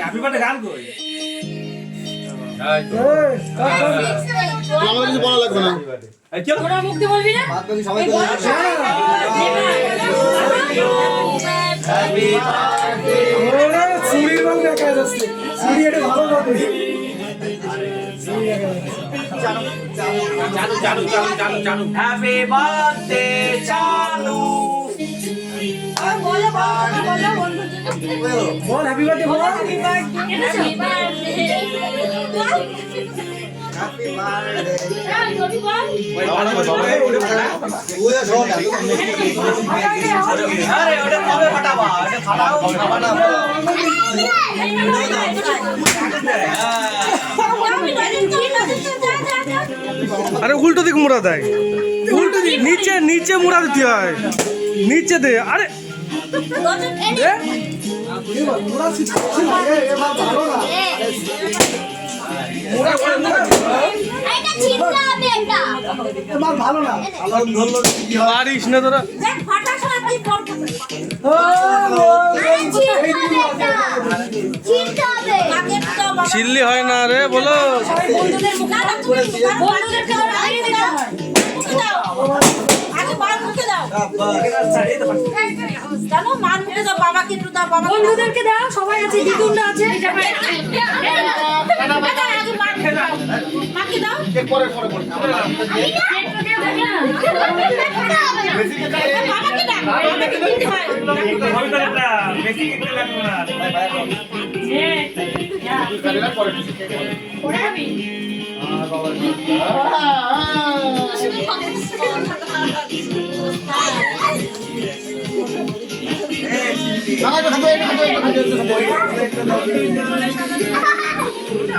Happy birthday গান কই? আমার কিছু বলা লাগবে না। এই কি তোরা মুখ দিয়ে বলবি না? বাদ বাকি সবাই বলে দিচ্ছে। হ্যাপি বার্থডে ওরা চুরির বাল দেখা যাচ্ছে চুরি এটা ভালো কথা জানু হ্যাপি বার্থডে জানু বলো বন্ধুর জন্য। বল হ্যাপি বার্থডে বল Happy birthday. Happy birthday. চল, জলদি বল। ওয়া শট। আরে ওটা কবে ফাটাবা? ওটা ফাটাও আরে উল্টো দিক মুড়া দেয় উল্টো দিক নিচে নিচে মুড়া দিতে হয় নিচে দে আরে ভালো না পারিস না তোরা চিল্লি হয় না রে বলো বন্ধুদেরকে দাও, সবাই আছে, দিদুনরা আছে। মাকে দাও। পরে বাবাকে দাও। বাবাকে দিতে হয়। বেশি কিছু লাগবে না পরে খাবি? না